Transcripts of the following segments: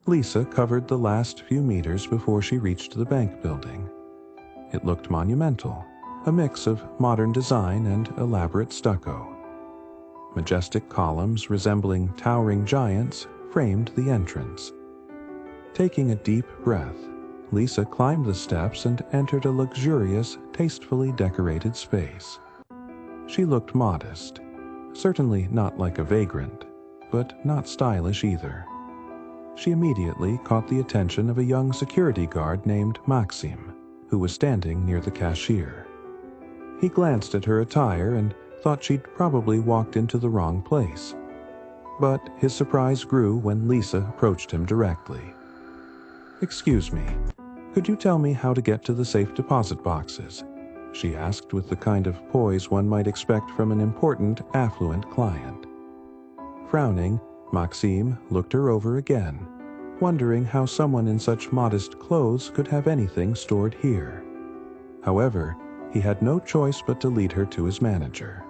Lisa covered the last few meters before she reached the bank building. It looked monumental, a mix of modern design and elaborate stucco. Majestic columns resembling towering giants framed the entrance. Taking a deep breath, Lisa climbed the steps and entered a luxurious, tastefully decorated space. She looked modest, certainly not like a vagrant, but not stylish either. She immediately caught the attention of a young security guard named Maxim, who was standing near the cashier. He glanced at her attire and thought she'd probably walked into the wrong place. But his surprise grew when Lisa approached him directly. "Excuse me, could you tell me how to get to the safe deposit boxes?" she asked with the kind of poise one might expect from an important, affluent client. Frowning, Maxime looked her over again, wondering how someone in such modest clothes could have anything stored here. However, he had no choice but to lead her to his manager.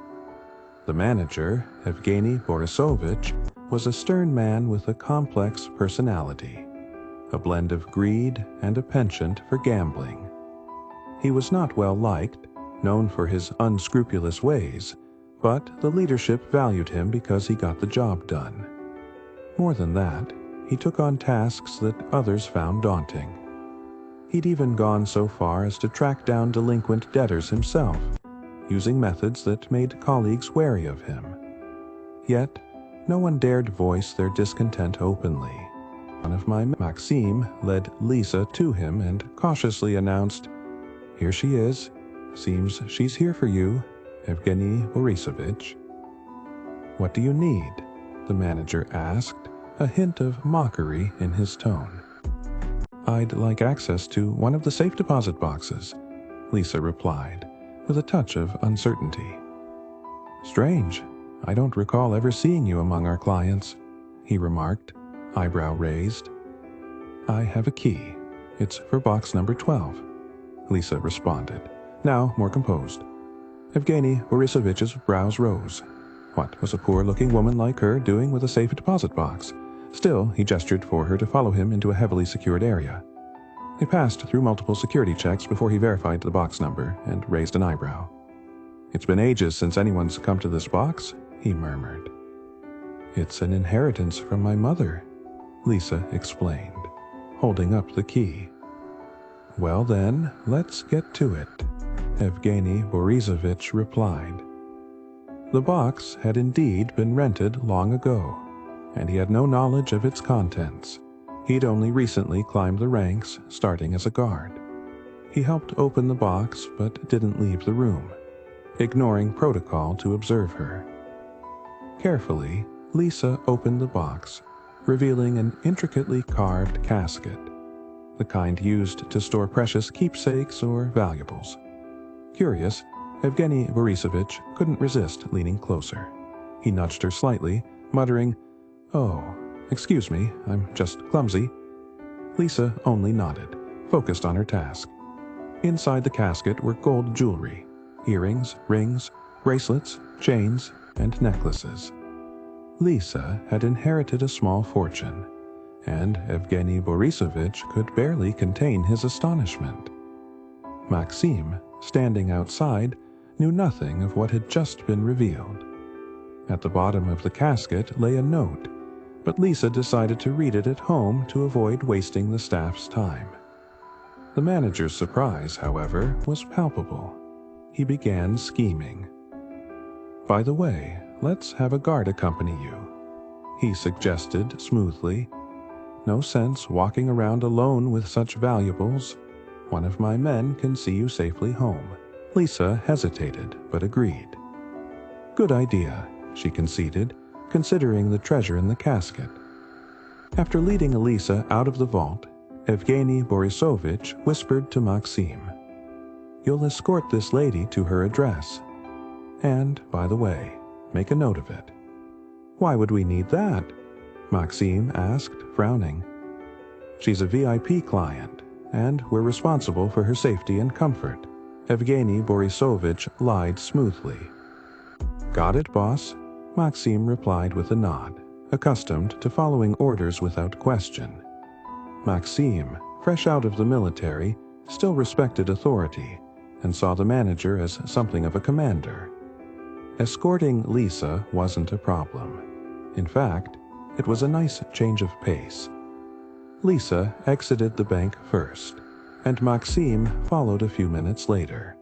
The manager, Evgeny Borisovich, was a stern man with a complex personality, a blend of greed and a penchant for gambling. He was not well liked, known for his unscrupulous ways, but the leadership valued him because he got the job done. More than that, he took on tasks that others found daunting. He'd even gone so far as to track down delinquent debtors himself, using methods that made colleagues wary of him. Yet, no one dared voice their discontent openly. One of my Maxime led Lisa to him and cautiously announced, "Here she is. Seems she's here for you, Evgeny Borisovich." "What do you need?" the manager asked, a hint of mockery in his tone. "I'd like access to one of the safe deposit boxes," Lisa replied, with a touch of uncertainty. "Strange. I don't recall ever seeing you among our clients," he remarked, eyebrow raised. "I have a key. It's for box number 12, Lisa responded, now more composed. Evgeny Borisovich's brows rose. What was a poor-looking woman like her doing with a safe deposit box? Still, he gestured for her to follow him into a heavily secured area. They passed through multiple security checks before he verified the box number and raised an eyebrow. "It's been ages since anyone's come to this box," he murmured. "It's an inheritance from my mother," Lisa explained, holding up the key. "Well then, let's get to it," Evgeny Borisovich replied. The box had indeed been rented long ago, and he had no knowledge of its contents. He'd only recently climbed the ranks, starting as a guard. He helped open the box but didn't leave the room, ignoring protocol to observe her. Carefully, Lisa opened the box, revealing an intricately carved casket, the kind used to store precious keepsakes or valuables. Curious, Evgeny Borisovich couldn't resist leaning closer. He nudged her slightly, muttering, "Oh, excuse me, I'm just clumsy." Lisa only nodded, focused on her task. Inside the casket were gold jewelry, earrings, rings, bracelets, chains, and necklaces. Lisa had inherited a small fortune, and Evgeny Borisovich could barely contain his astonishment. Maxime, standing outside, knew nothing of what had just been revealed. At the bottom of the casket lay a note, but Lisa decided to read it at home to avoid wasting the staff's time. The manager's surprise, however, was palpable. He began scheming. "By the way, let's have a guard accompany you," he suggested smoothly. "No sense walking around alone with such valuables. One of my men can see you safely home." Lisa hesitated, but agreed. "Good idea," she conceded, considering the treasure in the casket. After leading Elisa out of the vault, Evgeny Borisovich whispered to Maxime, "You'll escort this lady to her address. And, by the way, make a note of it." "Why would we need that?" Maxime asked, frowning. "She's a VIP client, and we're responsible for her safety and comfort," Evgeny Borisovich lied smoothly. "Got it, boss," Maxime replied with a nod, accustomed to following orders without question. Maxime, fresh out of the military, still respected authority and saw the manager as something of a commander. Escorting Lisa wasn't a problem. In fact, it was a nice change of pace. Lisa exited the bank first, and Maxime followed a few minutes later.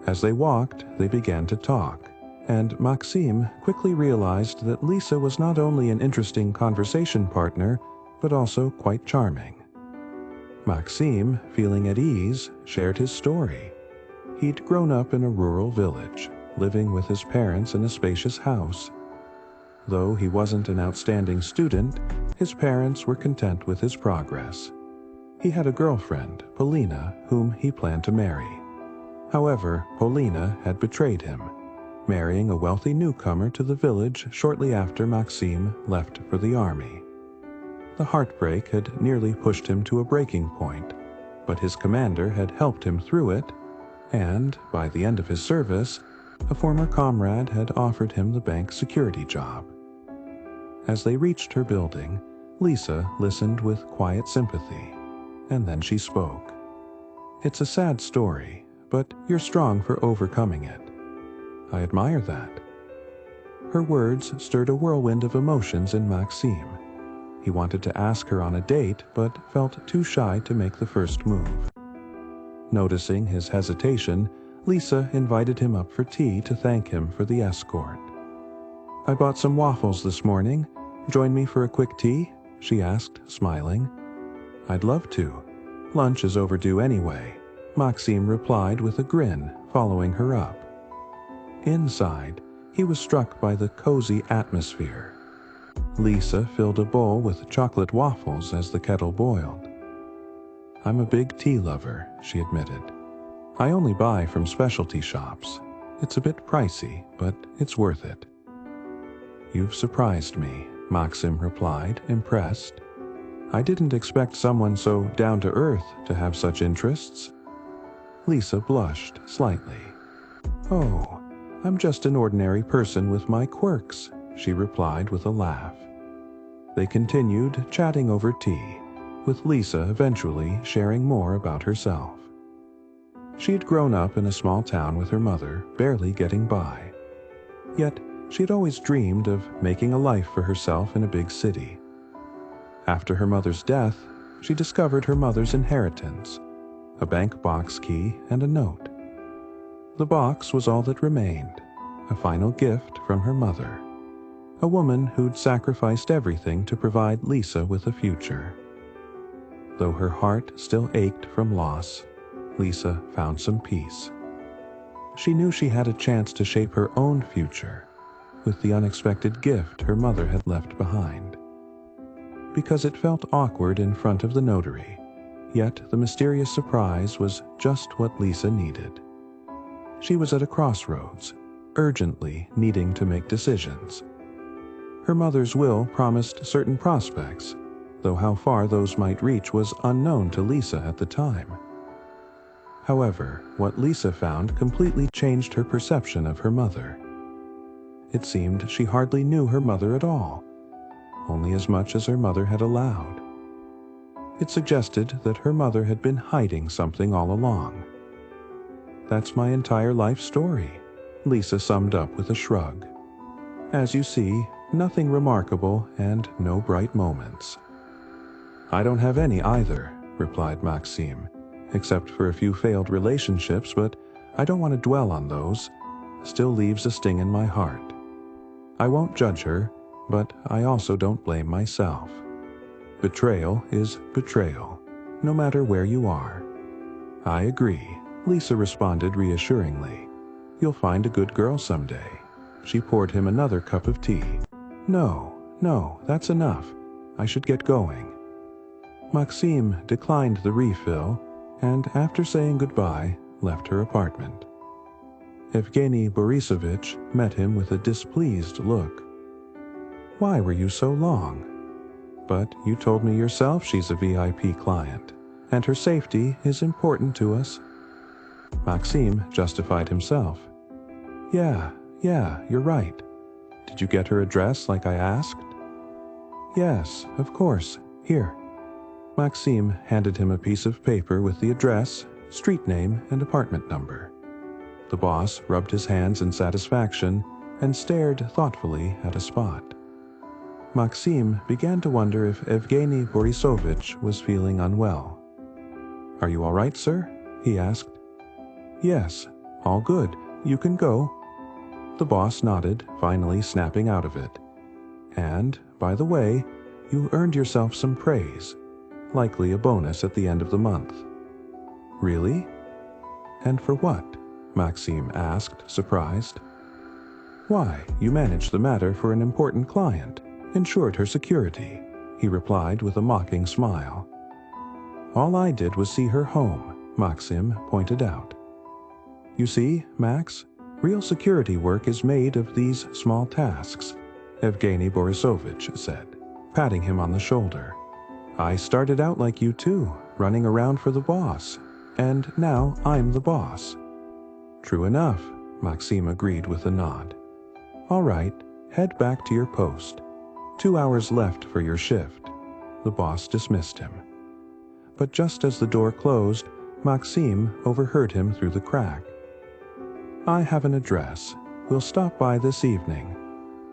As they walked, they began to talk, and Maxime quickly realized that Lisa was not only an interesting conversation partner, but also quite charming. Maxime, feeling at ease, shared his story. He'd grown up in a rural village, living with his parents in a spacious house. Though he wasn't an outstanding student, his parents were content with his progress. He had a girlfriend, Polina, whom he planned to marry. However, Polina had betrayed him, marrying a wealthy newcomer to the village shortly after Maxime left for the army. The heartbreak had nearly pushed him to a breaking point, but his commander had helped him through it, and, by the end of his service, a former comrade had offered him the bank security job. As they reached her building, Lisa listened with quiet sympathy, and then she spoke. "It's a sad story, but you're strong for overcoming it. I admire that." Her words stirred a whirlwind of emotions in Maxime. He wanted to ask her on a date, but felt too shy to make the first move. Noticing his hesitation, Lisa invited him up for tea to thank him for the escort. "I bought some waffles this morning. Join me for a quick tea?" she asked, smiling. "I'd love to. Lunch is overdue anyway," Maxime replied with a grin, following her up. Inside, he was struck by the cozy atmosphere. Lisa filled a bowl with chocolate waffles as the kettle boiled. "I'm a big tea lover," she admitted. "I only buy from specialty shops. It's a bit pricey, but it's worth it." "You've surprised me," Maxim replied, impressed. "I didn't expect someone so down-to-earth to have such interests." Lisa blushed slightly. "Oh, I'm just an ordinary person with my quirks," she replied with a laugh. They continued chatting over tea, with Lisa eventually sharing more about herself. She had grown up in a small town with her mother, barely getting by. Yet, she had always dreamed of making a life for herself in a big city. After her mother's death, she discovered her mother's inheritance, a bank box key and a note. The box was all that remained, a final gift from her mother, a woman who'd sacrificed everything to provide Lisa with a future. Though her heart still ached from loss, Lisa found some peace. She knew she had a chance to shape her own future with the unexpected gift her mother had left behind. Because it felt awkward in front of the notary, yet the mysterious surprise was just what Lisa needed. She was at a crossroads, urgently needing to make decisions. Her mother's will promised certain prospects, though how far those might reach was unknown to Lisa at the time. However, what Lisa found completely changed her perception of her mother. It seemed she hardly knew her mother at all, only as much as her mother had allowed. It suggested that her mother had been hiding something all along. "That's my entire life story," Lisa summed up with a shrug. "As you see, nothing remarkable and no bright moments." "I don't have any either," replied Maxime, "except for a few failed relationships, but I don't want to dwell on those. Still leaves a sting in my heart. I won't judge her, but I also don't blame myself. Betrayal is betrayal, no matter where you are." "I agree," Lisa responded reassuringly. "You'll find a good girl someday." She poured him another cup of tea. No, that's enough. I should get going." Maxime declined the refill, and after saying goodbye, left her apartment. Evgeny Borisovich met him with a displeased look. "Why were you so long? But you told me yourself she's a VIP client, and her safety is important to us." Maxime justified himself. Yeah, you're right. Did you get her address like I asked?" "Yes, of course. Here." Maxime handed him a piece of paper with the address, street name, and apartment number. The boss rubbed his hands in satisfaction and stared thoughtfully at a spot. Maxime began to wonder if Evgeny Borisovich was feeling unwell. "Are you all right, sir?" he asked. "Yes, all good. You can go." The boss nodded, finally snapping out of it. "And, by the way, you earned yourself some praise. Likely a bonus at the end of the month." "Really? And for what?" Maxime asked, surprised. "Why, you managed the matter for an important client, ensured her security," he replied with a mocking smile. "All I did was see her home," Maxime pointed out. "You see, Max, real security work is made of these small tasks," Evgeny Borisovich said, patting him on the shoulder. "I started out like you too, running around for the boss, and now I'm the boss." "True enough," Maxime agreed with a nod. "All right, head back to your post. 2 hours left for your shift." The boss dismissed him. But just as the door closed, Maxime overheard him through the crack. "I have an address. We'll stop by this evening.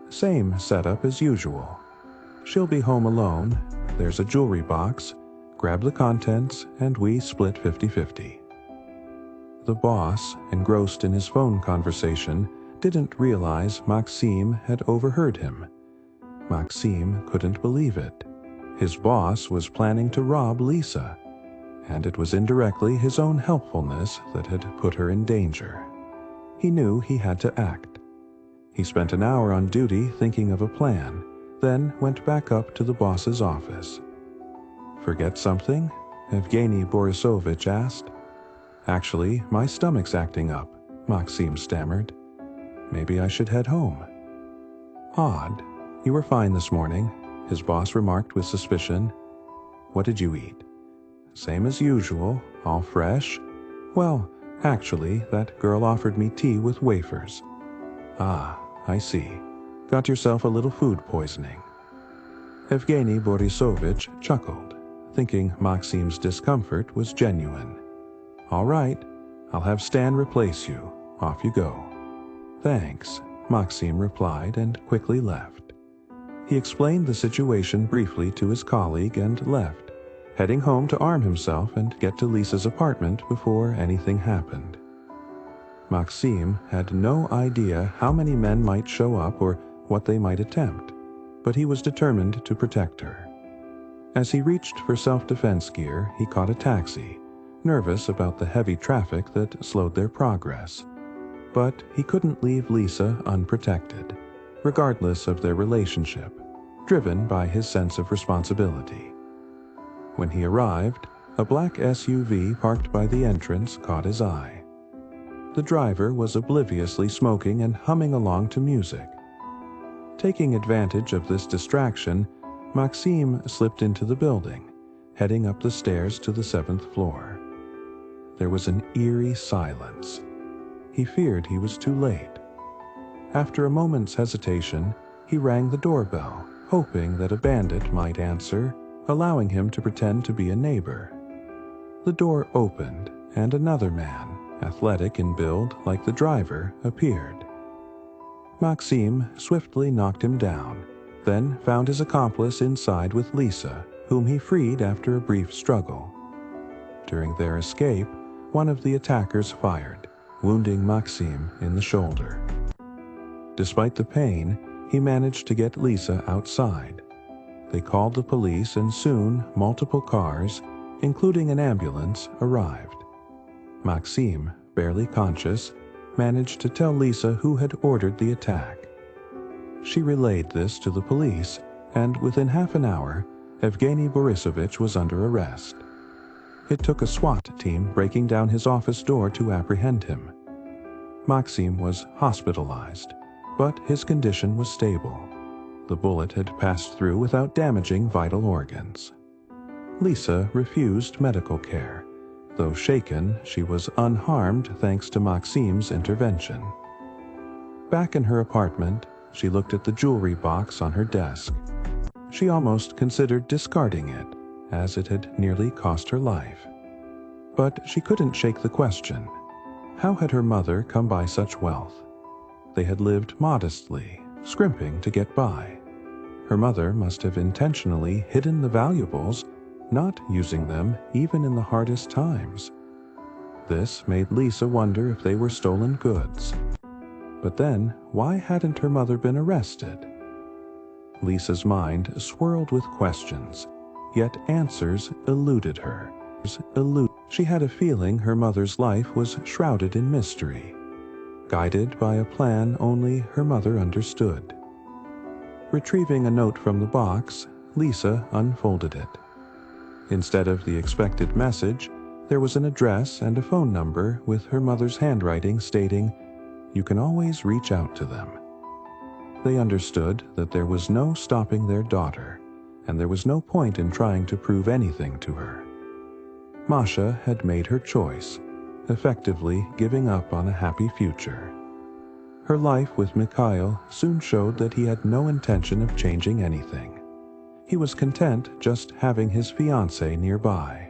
Same setup as usual. She'll be home alone. There's a jewelry box. Grab the contents, and we split 50-50. The boss, engrossed in his phone conversation, didn't realize Maxime had overheard him. Maxime couldn't believe it. His boss was planning to rob Lisa, and it was indirectly his own helpfulness that had put her in danger. He knew he had to act. He spent an hour on duty thinking of a plan, then went back up to the boss's office. "Forget something?" Evgeny Borisovich asked. "Actually, my stomach's acting up," Maxime stammered. "Maybe I should head home." "Odd. You were fine this morning," his boss remarked with suspicion. "What did you eat?" "Same as usual, all fresh. Well, actually, that girl offered me tea with wafers." "Ah, I see. Got yourself a little food poisoning." Evgeny Borisovich chuckled, thinking Maxime's discomfort was genuine. "All right, I'll have Stan replace you. Off you go." "Thanks," Maxime replied and quickly left. He explained the situation briefly to his colleague and left, heading home to arm himself and get to Lisa's apartment before anything happened. Maxime had no idea how many men might show up or what they might attempt, but he was determined to protect her. As he reached for self-defense gear, he caught a taxi, nervous about the heavy traffic that slowed their progress. But he couldn't leave Lisa unprotected, regardless of their relationship, driven by his sense of responsibility. When he arrived, a black SUV parked by the entrance caught his eye. The driver was obliviously smoking and humming along to music. Taking advantage of this distraction, Maxime slipped into the building, heading up the stairs to the 7th floor. There was an eerie silence. He feared he was too late. After a moment's hesitation, he rang the doorbell, hoping that a bandit might answer, allowing him to pretend to be a neighbor. The door opened, and another man, athletic in build like the driver, appeared. Maxime swiftly knocked him down, then found his accomplice inside with Lisa, whom he freed after a brief struggle. During their escape, one of the attackers fired, wounding Maxime in the shoulder. Despite the pain, he managed to get Lisa outside. They called the police, and soon multiple cars, including an ambulance, arrived. Maxime, barely conscious, managed to tell Lisa who had ordered the attack. She relayed this to the police, and within half an hour, Evgeny Borisovich was under arrest. It took a SWAT team breaking down his office door to apprehend him. Maxime was hospitalized, but his condition was stable. The bullet had passed through without damaging vital organs. Lisa refused medical care. Though shaken, she was unharmed thanks to Maxime's intervention. Back in her apartment, she looked at the jewelry box on her desk. She almost considered discarding it, as it had nearly cost her life. But she couldn't shake the question. How had her mother come by such wealth? They had lived modestly, scrimping to get by. Her mother must have intentionally hidden the valuables, not using them even in the hardest times. This made Lisa wonder if they were stolen goods. But then, why hadn't her mother been arrested? Lisa's mind swirled with questions, yet answers eluded her. She had a feeling her mother's life was shrouded in mystery, guided by a plan only her mother understood. Retrieving a note from the box, Lisa unfolded it. Instead of the expected message, there was an address and a phone number with her mother's handwriting stating, "You can always reach out to them." They understood that there was no stopping their daughter, and there was no point in trying to prove anything to her. Masha had made her choice, effectively giving up on a happy future. Her life with Mikhail soon showed that he had no intention of changing anything. He was content just having his fiancée nearby.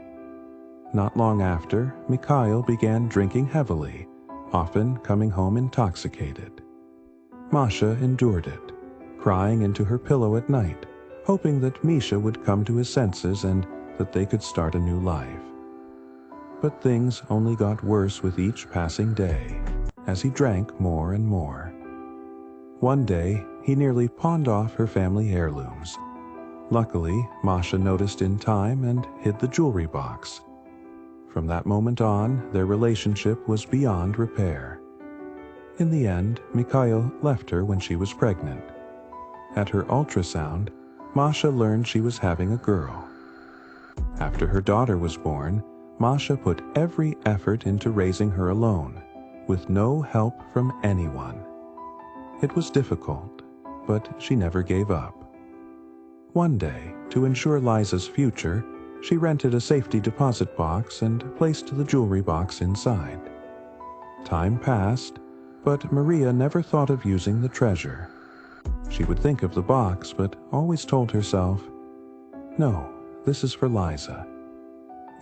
Not long after, Mikhail began drinking heavily, often coming home intoxicated. Masha endured it, crying into her pillow at night, hoping that Misha would come to his senses and that they could start a new life. But things only got worse with each passing day, as he drank more and more. One day, he nearly pawned off her family heirlooms. Luckily, Masha noticed in time and hid the jewelry box. From that moment on, their relationship was beyond repair. In the end, Mikhail left her when she was pregnant. At her ultrasound, Masha learned she was having a girl. After her daughter was born, Masha put every effort into raising her alone, with no help from anyone. It was difficult, but she never gave up. One day, to ensure Liza's future, she rented a safety deposit box and placed the jewelry box inside. Time passed, but Maria never thought of using the treasure. She would think of the box, but always told herself, "No, this is for Liza."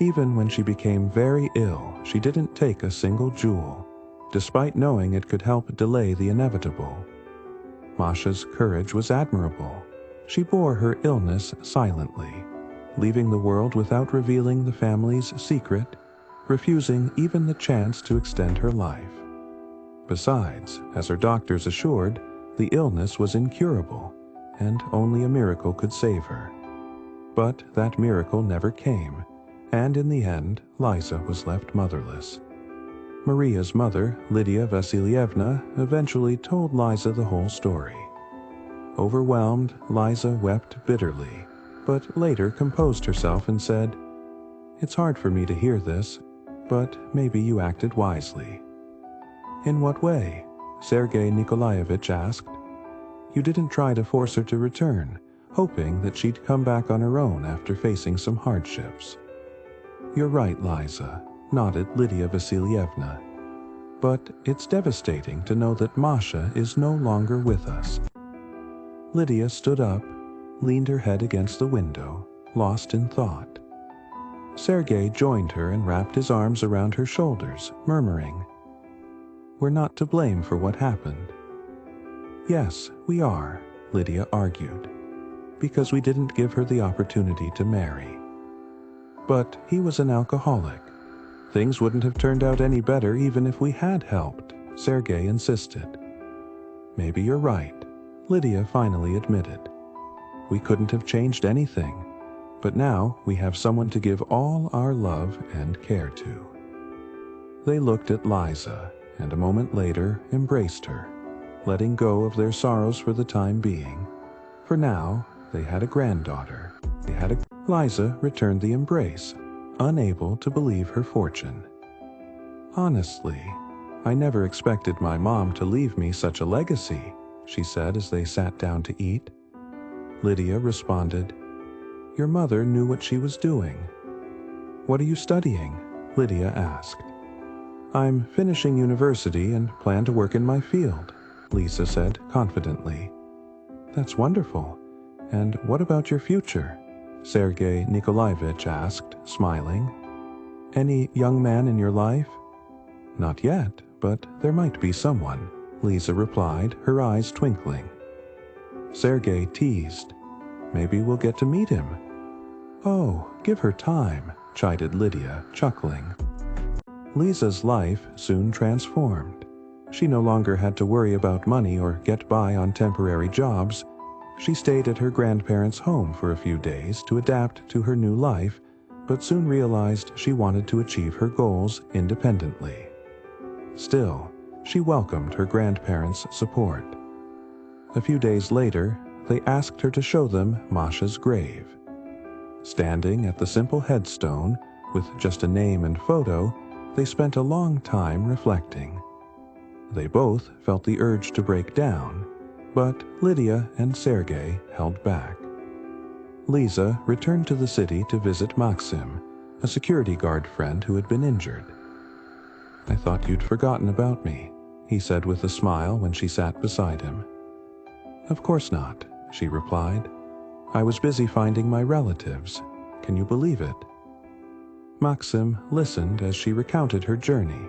Even when she became very ill, she didn't take a single jewel, despite knowing it could help delay the inevitable. Masha's courage was admirable. She bore her illness silently, leaving the world without revealing the family's secret, refusing even the chance to extend her life. Besides, as her doctors assured, the illness was incurable, and only a miracle could save her. But that miracle never came, and in the end, Liza was left motherless. Maria's mother, Lydia Vasilievna, eventually told Liza the whole story. Overwhelmed, Liza wept bitterly, but later composed herself and said, "It's hard for me to hear this, but maybe you acted wisely." "In what way?" Sergei Nikolaevich asked. "You didn't try to force her to return, hoping that she'd come back on her own after facing some hardships." "You're right, Liza," nodded Lydia Vasilievna. "But it's devastating to know that Masha is no longer with us." Lydia stood up, leaned her head against the window, lost in thought. Sergei joined her and wrapped his arms around her shoulders, murmuring, "We're not to blame for what happened." "Yes, we are," Lydia argued, "because we didn't give her the opportunity to marry." "But he was an alcoholic. Things wouldn't have turned out any better even if we had helped," Sergei insisted. "Maybe you're right," Lydia finally admitted. "We couldn't have changed anything, but now we have someone to give all our love and care to." They looked at Liza, and a moment later embraced her, letting go of their sorrows for the time being. For now, they had a granddaughter. Liza returned the embrace, unable to believe her fortune. "Honestly, I never expected my mom to leave me such a legacy," she said as they sat down to eat. Lydia responded, "Your mother knew what she was doing." "What are you studying?" Lydia asked. "I'm finishing university and plan to work in my field," Lisa said confidently. "That's wonderful. And what about your future?" Sergei Nikolaevich asked, smiling. Any young man in your life? Not yet, but there might be someone, Lisa replied, her eyes twinkling. Sergei teased. Maybe we'll get to meet him. Oh, give her time, chided Lydia, chuckling. Lisa's life soon transformed. She no longer had to worry about money or get by on temporary jobs. She stayed at her grandparents' home for a few days to adapt to her new life, but soon realized she wanted to achieve her goals independently. Still, she welcomed her grandparents' support. A few days later, they asked her to show them Masha's grave. Standing at the simple headstone, with just a name and photo, they spent a long time reflecting. They both felt the urge to break down, but Lydia and Sergei held back. Lisa returned to the city to visit Maxim, a security guard friend who had been injured. I thought you'd forgotten about me, he said with a smile when she sat beside him. Of course not, she replied. I was busy finding my relatives. Can you believe it? Maxim listened as she recounted her journey.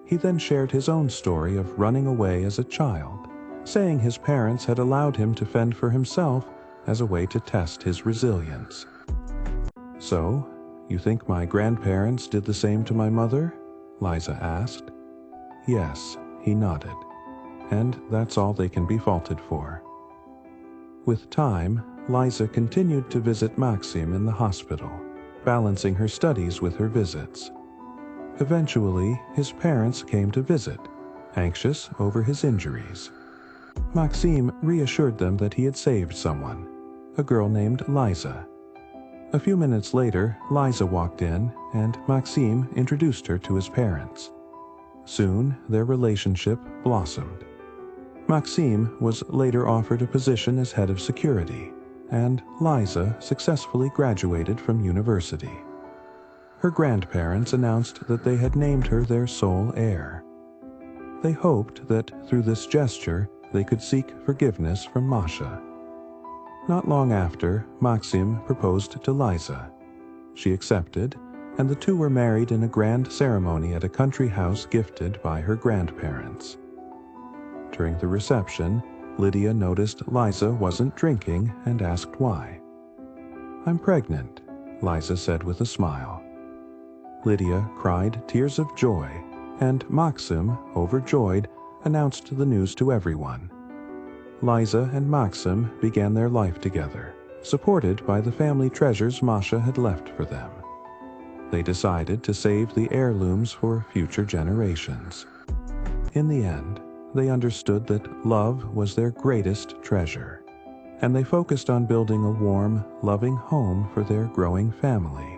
He then shared his own story of running away as a child, saying his parents had allowed him to fend for himself as a way to test his resilience. So, you think my grandparents did the same to my mother? Liza asked. Yes, he nodded. And that's all they can be faulted for. With time, Liza continued to visit Maxim in the hospital, balancing her studies with her visits. Eventually, his parents came to visit, anxious over his injuries. Maxim reassured them that he had saved someone, a girl named Liza. A few minutes later, Liza walked in, and Maxim introduced her to his parents. Soon, their relationship blossomed. Maxim was later offered a position as head of security, and Liza successfully graduated from university. Her grandparents announced that they had named her their sole heir. They hoped that through this gesture they could seek forgiveness from Masha. Not long after, Maxim proposed to Liza. She accepted, and the two were married in a grand ceremony at a country house gifted by her grandparents. During the reception, Lydia noticed Liza wasn't drinking and asked why. I'm pregnant, Liza said with a smile. Lydia cried tears of joy, and Maxim, overjoyed, announced the news to everyone. Liza and Maxim began their life together, supported by the family treasures Masha had left for them. They decided to save the heirlooms for future generations. In the end, they understood that love was their greatest treasure, and they focused on building a warm, loving home for their growing family.